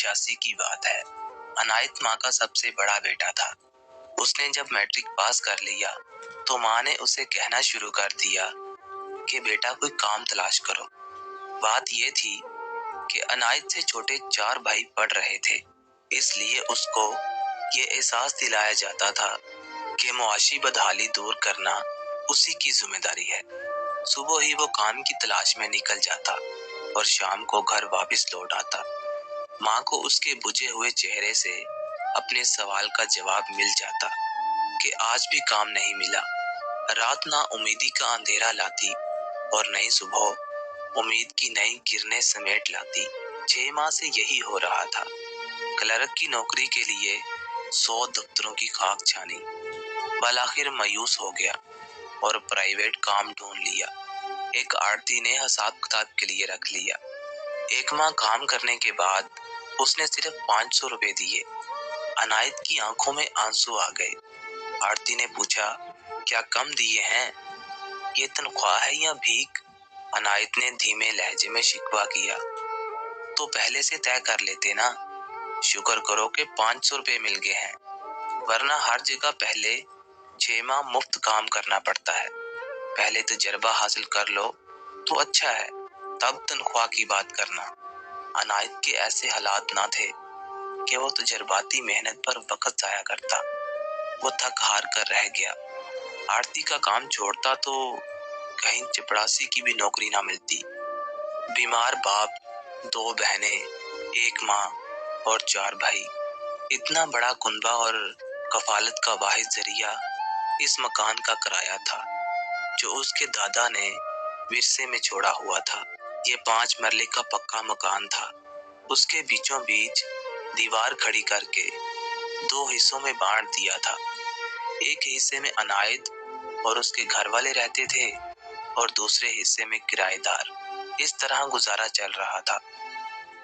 1986 की बात है। अनायत माँ का सबसे बड़ा बेटा था। उसने जब मैट्रिक पास कर लिया तो माँ ने उसे कहना शुरू कर दिया कि बेटा कोई काम तलाश करो। बात ये थी कि अनायत से छोटे 4 भाई पढ़ रहे थे, इसलिए उसको ये एहसास दिलाया जाता था कि मुआशी बदहाली दूर करना उसी की जिम्मेदारी है। सुबह ही वो काम की तलाश में निकल जाता और शाम को घर वापस लौट आता। माँ को उसके बुझे हुए चेहरे से अपने सवाल का जवाब मिल जाता कि आज भी काम नहीं मिला। रात ना उम्मीदी का अंधेरा लाती और नई सुबह उम्मीद की नई किरणें समेट लाती। 6 माह से यही हो रहा था। क्लर्क की नौकरी के लिए 100 दफ्तरों की खाक छानी, बल आखिर मायूस हो गया और प्राइवेट काम ढूंढ लिया। एक आड़ती ने हिसाब किताब के लिए रख लिया। 1 माह काम करने के बाद उसने सिर्फ 500 रुपए दिए। अनायत की आंखों में आंसू आ गए। आड़ती ने पूछा, क्या कम दिए हैं? ये तनख्वाह है या भीख? अनायत ने धीमे लहजे में शिकवा किया। तो पहले से तय कर लेते ना। शुक्र करो कि 500 रुपए मिल गए हैं, वरना हर जगह पहले 6 माह मुफ्त काम करना पड़ता है। पहले तजर्बा हासिल कर लो तो अच्छा है, तब तनख्वाह की बात करना। अनायत के ऐसे हालात ना थे कि वो तजर्बाती मेहनत पर वक्त जाया करता। वो थक हार कर रह गया। आरती का काम छोड़ता तो कहीं चपरासी की भी नौकरी ना मिलती। बीमार बाप, 2 बहनें, 1 माँ और 4 भाई, इतना बड़ा कुनबा और कफालत का वाहिद जरिया इस मकान का किराया था जो उसके दादा ने विरसे में छोड़ा हुआ था। ये 5 मरले का पक्का मकान था। उसके बीचों बीच दीवार खड़ी करके 2 हिस्सों में बांट दिया था। एक हिस्से में अनायत और उसके घर वाले रहते थे और दूसरे हिस्से में किराएदार। इस तरह गुजारा चल रहा था।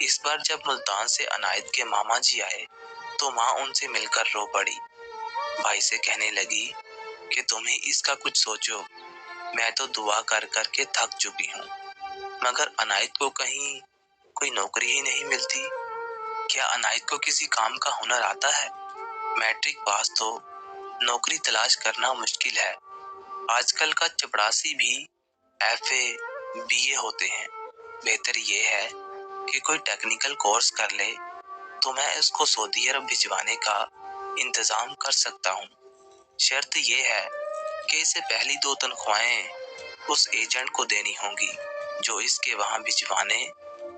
इस बार जब मुल्तान से अनायत के मामा जी आए तो माँ उनसे मिलकर रो पड़ी। भाई से कहने लगी कि तुम ही इसका कुछ सोचो, मैं तो दुआ कर कर के थक चुकी हूँ। मगर अनायत को कहीं कोई नौकरी ही नहीं मिलती। क्या अनायत को किसी काम का हुनर आता है? मैट्रिक पास तो नौकरी तलाश करना मुश्किल है। आजकल का चपरासी भी FA BA होते हैं। बेहतर ये है कि कोई टेक्निकल कोर्स कर ले तो मैं इसको सऊदी अरब भिजवाने का इंतजाम कर सकता हूँ। शर्त ये है कि इसे पहली 2 तनख्वाहें उस एजेंट को देनी होंगी जो इसके वहां भिजवाने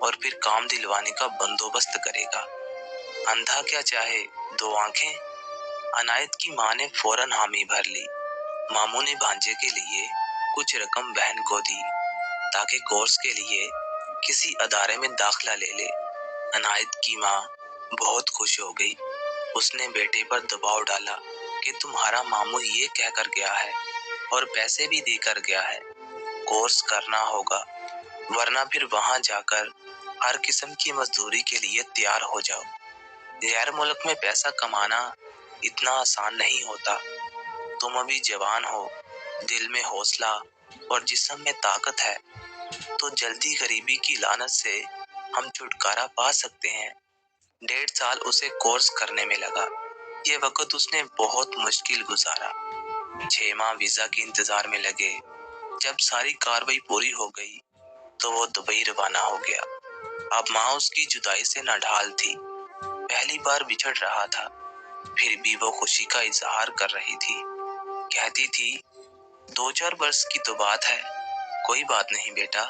और फिर काम दिलवाने का बंदोबस्त करेगा। अंधा क्या चाहे 2 आंखें। अनायत की माँ ने फौरन हामी भर ली। मामू ने भांजे के लिए कुछ रकम बहन को दी ताकि कोर्स के लिए किसी अदारे में दाखिला ले ले। अनायत की माँ बहुत खुश हो गई। उसने बेटे पर दबाव डाला कि तुम्हारा मामू ये कहकर गया है और पैसे भी देकर गया है, कोर्स करना होगा, वरना फिर वहां जाकर हर किस्म की मजदूरी के लिए तैयार हो जाओ। गैर मुल्क में पैसा कमाना इतना आसान नहीं होता। तुम अभी जवान हो, दिल में हौसला और जिस्म में ताकत है, तो जल्दी गरीबी की लानत से हम छुटकारा पा सकते हैं। 1.5 साल उसे कोर्स करने में लगा। ये वक्त उसने बहुत मुश्किल गुजारा। 6 माह वीजा के इंतजार में लगे। जब सारी कार्रवाई पूरी हो गई तो वो दुबई रवाना हो गया। अब माँ उसकी जुदाई से नाढाल थी। पहली बार बिछड़ रहा था, फिर भी वो खुशी का इजहार कर रही थी। कहती थी, 2-4 वर्ष की तो बात है, कोई बात नहीं बेटा,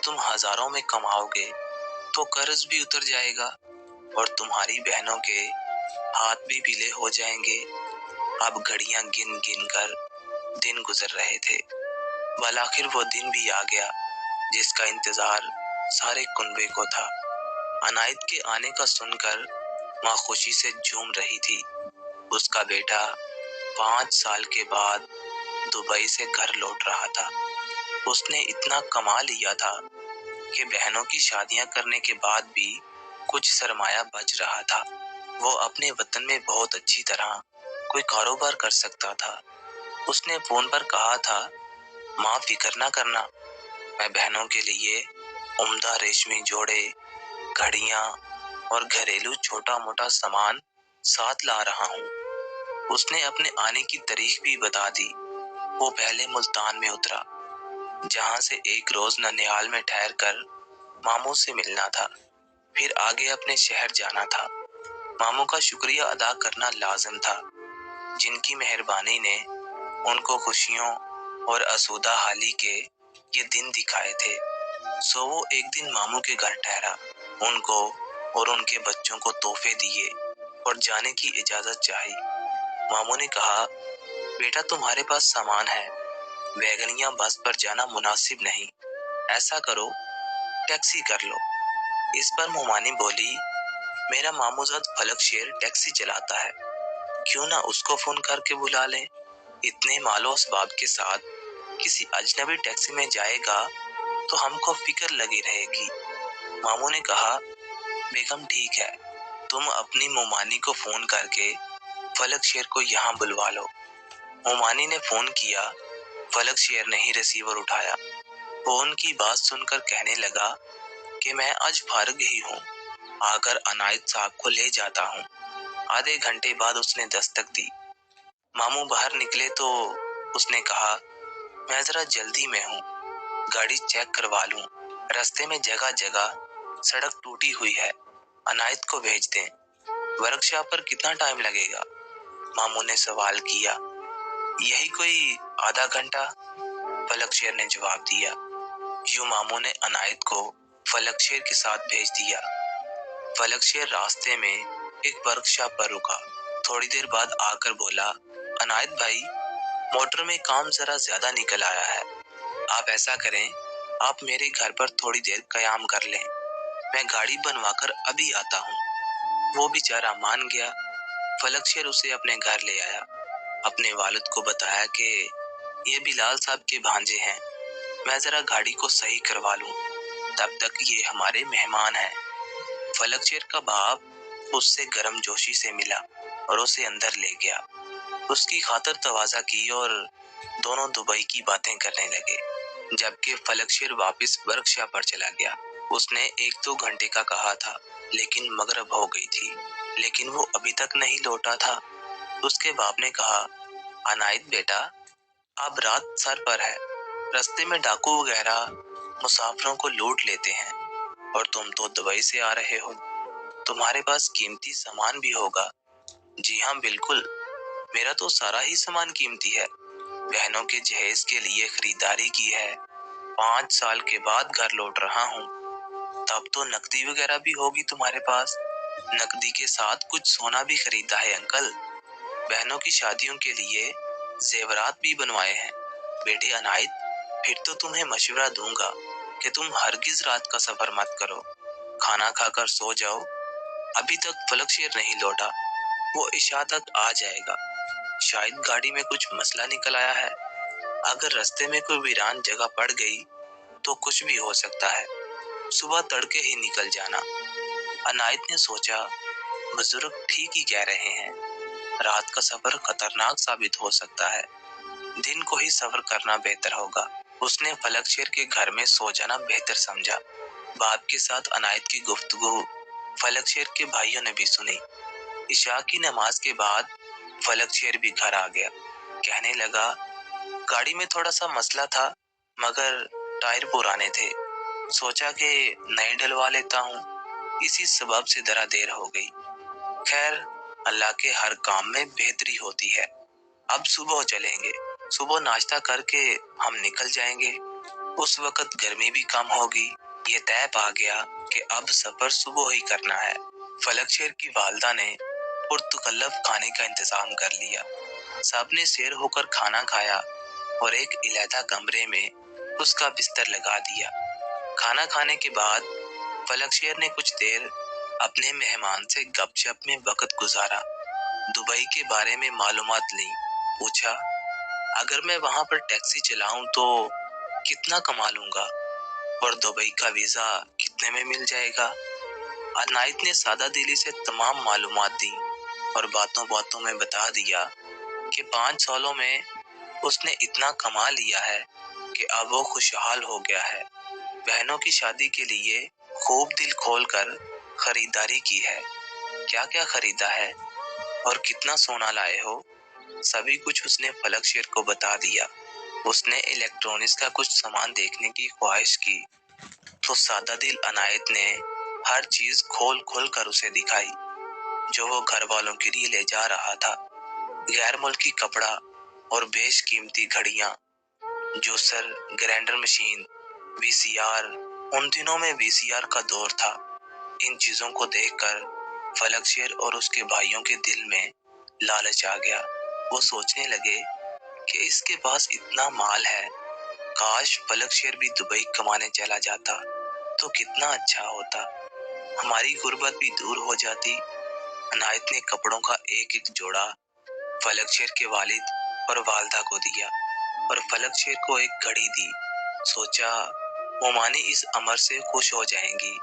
तुम हजारों में कमाओगे तो कर्ज भी उतर जाएगा और तुम्हारी बहनों के हाथ भी पीले हो जाएंगे। अब घड़ियां गिन गिन कर दिन गुजर रहे थे। बल आखिर वो दिन भी आ गया जिसका इंतजार सारे कुनबे को था। अनायत के आने का सुनकर माँ खुशी से झूम रही थी। उसका बेटा 5 साल के बाद दुबई से घर लौट रहा था। उसने इतना कमा लिया था कि बहनों की शादियां करने के बाद भी कुछ सरमाया बच रहा था। वो अपने वतन में बहुत अच्छी तरह कोई कारोबार कर सकता था। उसने फोन पर कहा था, माँ फिक्र ना करना, मैं बहनों के लिए उम्दा रेशमी जोड़े, घड़ियां और घरेलू छोटा मोटा सामान साथ ला रहा हूँ। उसने अपने आने की तारीख भी बता दी। वो पहले मुल्तान में उतरा, जहाँ से एक रोज ननिहाल में ठहर कर मामू से मिलना था, फिर आगे अपने शहर जाना था। मामू का शुक्रिया अदा करना लाजिम था, जिनकी मेहरबानी ने उनको खुशियों और आसूदा हाली के ये दिन दिखाए थे। सो वो एक दिन मामू के घर ठहरा, उनको और उनके बच्चों को तोहफे दिए और जाने की इजाजत चाही। मामू ने कहा, बेटा तुम्हारे पास सामान है, वैगन या बस पर जाना मुनासिब नहीं, ऐसा करो टैक्सी कर लो। इस पर मोमानी बोली, मेरा मामूजाद फलक शेर टैक्सी चलाता है, क्यों ना उसको फोन करके बुला लें। इतने मालो असबाब के साथ किसी अजनबी टैक्सी में जाएगा तो हमको फिक्र लगी रहेगी। मामू ने कहा, बेगम ठीक है, तुम अपनी मोमानी को फोन करके फलक शेर को यहाँ बुलवा लो। मोमानी ने फोन किया, फलक शेर ने ही रिसीवर उठाया। फोन की बात सुनकर कहने लगा कि मैं आज फारिग ही हूँ, आकर अनायत साहब को ले जाता हूँ। आधे घंटे बाद उसने दस्तक दी। मामू बाहर निकले तो उसने कहा, मैं जरा जल्दी में हूँ, गाड़ी चेक करवा लूं। रास्ते में जगह जगह सड़क टूटी हुई है, अनायत को भेज दें। वर्कशॉप पर कितना टाइम लगेगा? मामू ने सवाल किया। यही कोई आधा घंटा, फलक शेर ने जवाब दिया। यूं मामू ने अनायत को फलक शेर के साथ भेज दिया। फलक शेर रास्ते में एक वर्कशॉप पर रुका। थोड़ी देर बाद आकर बोला, अनायत भाई, मोटर में काम जरा ज्यादा निकल आया है। आप ऐसा करें, आप मेरे घर पर थोड़ी देर कयाम कर लें, मैं गाड़ी बनवाकर अभी आता हूँ। वो बेचारा मान गया। फलक शेर उसे अपने घर ले आया। अपने वालिद को बताया कि ये बिलाल साहब के भांजे हैं, मैं जरा गाड़ी को सही करवा लूं, तब तक ये हमारे मेहमान हैं। फलक शेर का बाप उससे गर्म जोशी से मिला और उसे अंदर ले गया। उसकी खातर तवाज़ा की और दोनों दुबई की बातें करने लगे। जबकि फलक शेर वापस वर्कशॉप पर चला गया। उसने 1-2 घंटे का कहा था, लेकिन मगरिब हो गई थी, लेकिन वो अभी तक नहीं लौटा था। उसके बाप ने कहा, अनायत बेटा, अब रात सर पर है, रास्ते में डाकू वगैरह मुसाफिरों को लूट लेते हैं, और तुम तो दुबई से आ रहे हो, तुम्हारे पास कीमती सामान भी होगा। जी हाँ बिल्कुल, मेरा तो सारा ही सामान कीमती है। बहनों के जहेज के लिए खरीदारी की है। 5 साल के बाद घर लौट रहा हूँ। तब तो नकदी वगैरह भी होगी तुम्हारे पास। नकदी के साथ कुछ सोना भी खरीदा है अंकल। बहनों की शादियों के लिए जेवरात भी बनवाए हैं। बेटे अनायत, फिर तो तुम्हें मशवरा दूंगा कि तुम हरगिज रात का सफर मत करो, खाना खाकर सो जाओ। अभी तक फलक शेर नहीं लौटा, वो इशा तक आ जाएगा। शायद गाड़ी में कुछ मसला निकल आया है। अगर रास्ते में कोई वीरान जगह पड़ गई तो कुछ भी हो सकता है। सुबह तड़के ही निकल जाना। अनायत ने सोचा, बुजुर्ग ठीक ही कह रहे हैं, रात का सफर खतरनाक साबित हो सकता है, दिन को ही सफर करना बेहतर होगा। उसने फलक शेर के घर में सो जाना बेहतर समझा। बाप के साथ अनायत की गुफ्तगू फलक शेर के भाइयों ने भी सुनी। इशा की नमाज के बाद फलक शेर भी घर आ गया। कहने लगा, गाड़ी में थोड़ा सा मसला था, मगर टायर पुराने थे, सोचा कि नए डलवा लेता हूँ, इसी सबब से जरा देर हो गई। खैर, अल्लाह के हर काम में बेहतरी होती है। अब सुबह चलेंगे, सुबह नाश्ता करके हम निकल जाएंगे। उस वक्त गर्मी भी कम होगी। ये तय पा गया कि अब सफर सुबह ही करना है। फलक शेर की वालदा ने पुरतकल्लफ खाने का इंतजाम कर लिया। सबने शेर होकर खाना खाया और एक इलादा कमरे में उसका बिस्तर लगा दिया। खाना खाने के बाद फलक शेर ने कुछ देर अपने मेहमान से गपशप में वक्त गुजारा। दुबई के बारे में मालूमात ली। पूछा, अगर मैं वहां पर टैक्सी चलाऊं तो कितना कमा लूंगा, और दुबई का वीजा कितने में मिल जाएगा। अनायत ने सादा दिली से तमाम मालूमात दी और बातों बातों में बता दिया कि 5 सालों में उसने इतना कमा लिया है कि अब वो खुशहाल हो गया है। बहनों की शादी के लिए खूब दिल खोल कर खरीदारी की है, क्या क्या खरीदा है और कितना सोना लाए हो, सभी कुछ उसने फलक शेर को बता दिया। उसने इलेक्ट्रॉनिक्स का कुछ सामान देखने की ख्वाहिश की तो सादा दिल अनायत ने हर चीज खोल खोल कर उसे दिखाई जो वो घर वालों के लिए ले जा रहा था। गैर मुल्की कपड़ा और बेशकीमती घड़ियां, जूसर, ग्राइंडर मशीन, वीसीआर। उन दिनों में वीसीआर का दौर था। इन चीजों को देखकर फलक शेर और उसके भाइयों के दिल में लालच आ गया। वो सोचने लगे कि इसके पास इतना माल है, काश फलक शेर भी दुबई कमाने चला जाता तो कितना अच्छा होता, हमारी गुर्बत भी दूर हो जाती। अनायत ने कपड़ों का एक एक जोड़ा फलक शेर के वालिद और वालदा को दिया और फलक शेर को एक घड़ी दी। सोचा वो माने इस अमर से खुश हो जाएंगी।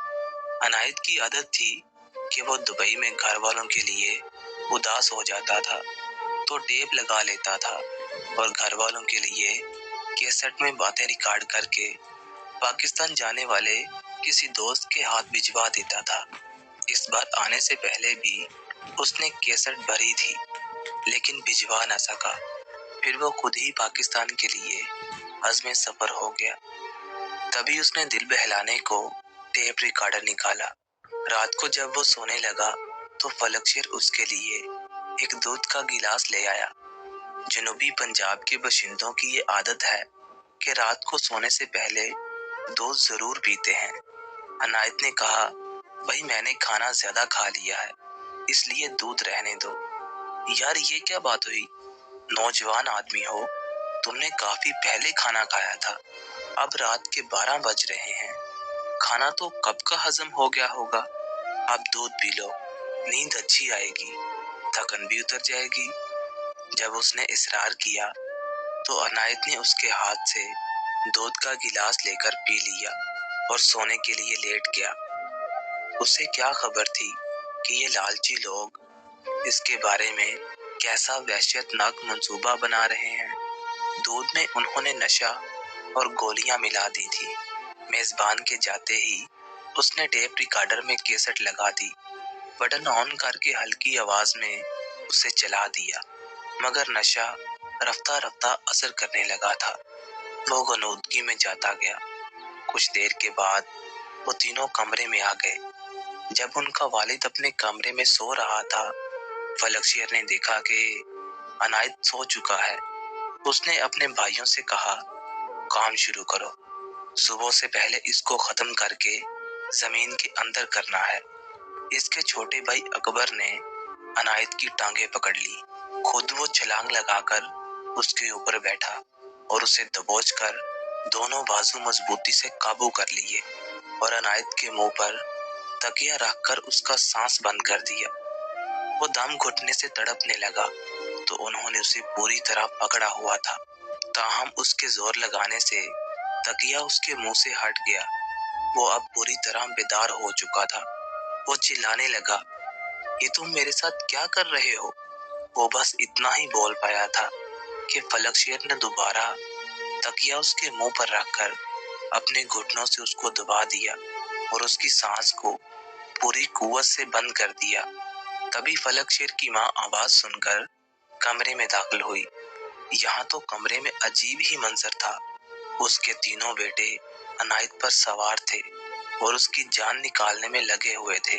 अनायत की आदत थी कि वो दुबई में घर वालों के लिए उदास हो जाता था तो टेप लगा लेता था और घर वालों के लिए कैसेट में बातें रिकॉर्ड करके पाकिस्तान जाने वाले किसी दोस्त के हाथ भिजवा देता था। इस बार आने से पहले भी उसने कैसेट भरी थी लेकिन भिजवा न सका। फिर वो खुद ही पाकिस्तान के लिए अज़्म सफर हो गया। तभी उसने दिल बहलाने को टेप रिकॉर्डर निकाला। रात को जब वो सोने लगा तो फलक शेर उसके लिए एक दूध का गिलास ले आया। जनूबी पंजाब के बाशिंदों की ये आदत है कि रात को सोने से पहले दूध जरूर पीते हैं। अनायत ने कहा, भाई मैंने खाना ज्यादा खा लिया है इसलिए दूध रहने दो। यार ये क्या बात हुई, नौजवान आदमी हो, तुमने काफी पहले खाना खाया था, अब रात के 12 बज रहे हैं, खाना तो कब का हजम हो गया होगा, अब दूध पी लो, नींद अच्छी आएगी, थकन भी उतर जाएगी। जब उसने इसरार किया तो अनायत ने उसके हाथ से दूध का गिलास लेकर पी लिया और सोने के लिए लेट गया। उसे क्या खबर थी कि ये लालची लोग इसके बारे में कैसा वहशतनाक मंसूबा बना रहे हैं। दूध में उन्होंने नशा और गोलियां मिला दी थी। मेजबान के जाते ही उसने टेप रिकॉर्डर में कैसेट लगा दी, बटन ऑन करके हल्की आवाज में उसे चला दिया, मगर नशा रफ्ता रफ्ता असर करने लगा था। वो गनूदगी में जाता गया। कुछ देर के बाद वो तीनों कमरे में आ गए। जब उनका वालिद अपने कमरे में सो रहा था, फलक शेर ने देखा कि अनायत सो चुका है। उसने अपने भाइयों से कहा, काम शुरू करो, सुबह से पहले इसको खत्म करके जमीन के अंदर करना है। इसके छोटे भाई अकबर ने अनायत की टांगे पकड़ ली। खुद वो छलांग लगाकर उसके ऊपर बैठा और उसे दबोच कर दोनों बाजू मजबूती से काबू कर लिए और अनायत के मुंह पर तकिया रखकर उसका सांस बंद कर दिया। वो दम घुटने से तड़पने लगा तो उन्होंने उसे पूरी तरह पकड़ा हुआ था, ताहम उसके जोर लगाने से तकिया उसके मुंह से हट गया। वो अब पूरी तरह बेदार हो चुका था। वो चिल्लाने लगा, ये तुम मेरे साथ क्या कर रहे हो? वो बस इतना ही बोल पाया था कि फलक शेर ने दोबारा तकिया उसके मुंह पर रखकर अपने घुटनों से उसको दबा दिया और उसकी सांस को पूरी कुव्वत से बंद कर दिया। तभी फलक शेर की माँ आवाज सुनकर कमरे में दाखिल हुई। यहाँ तो कमरे में अजीब ही मंजर था। उसके तीनों बेटे अनायत पर सवार थे और उसकी जान निकालने में लगे हुए थे।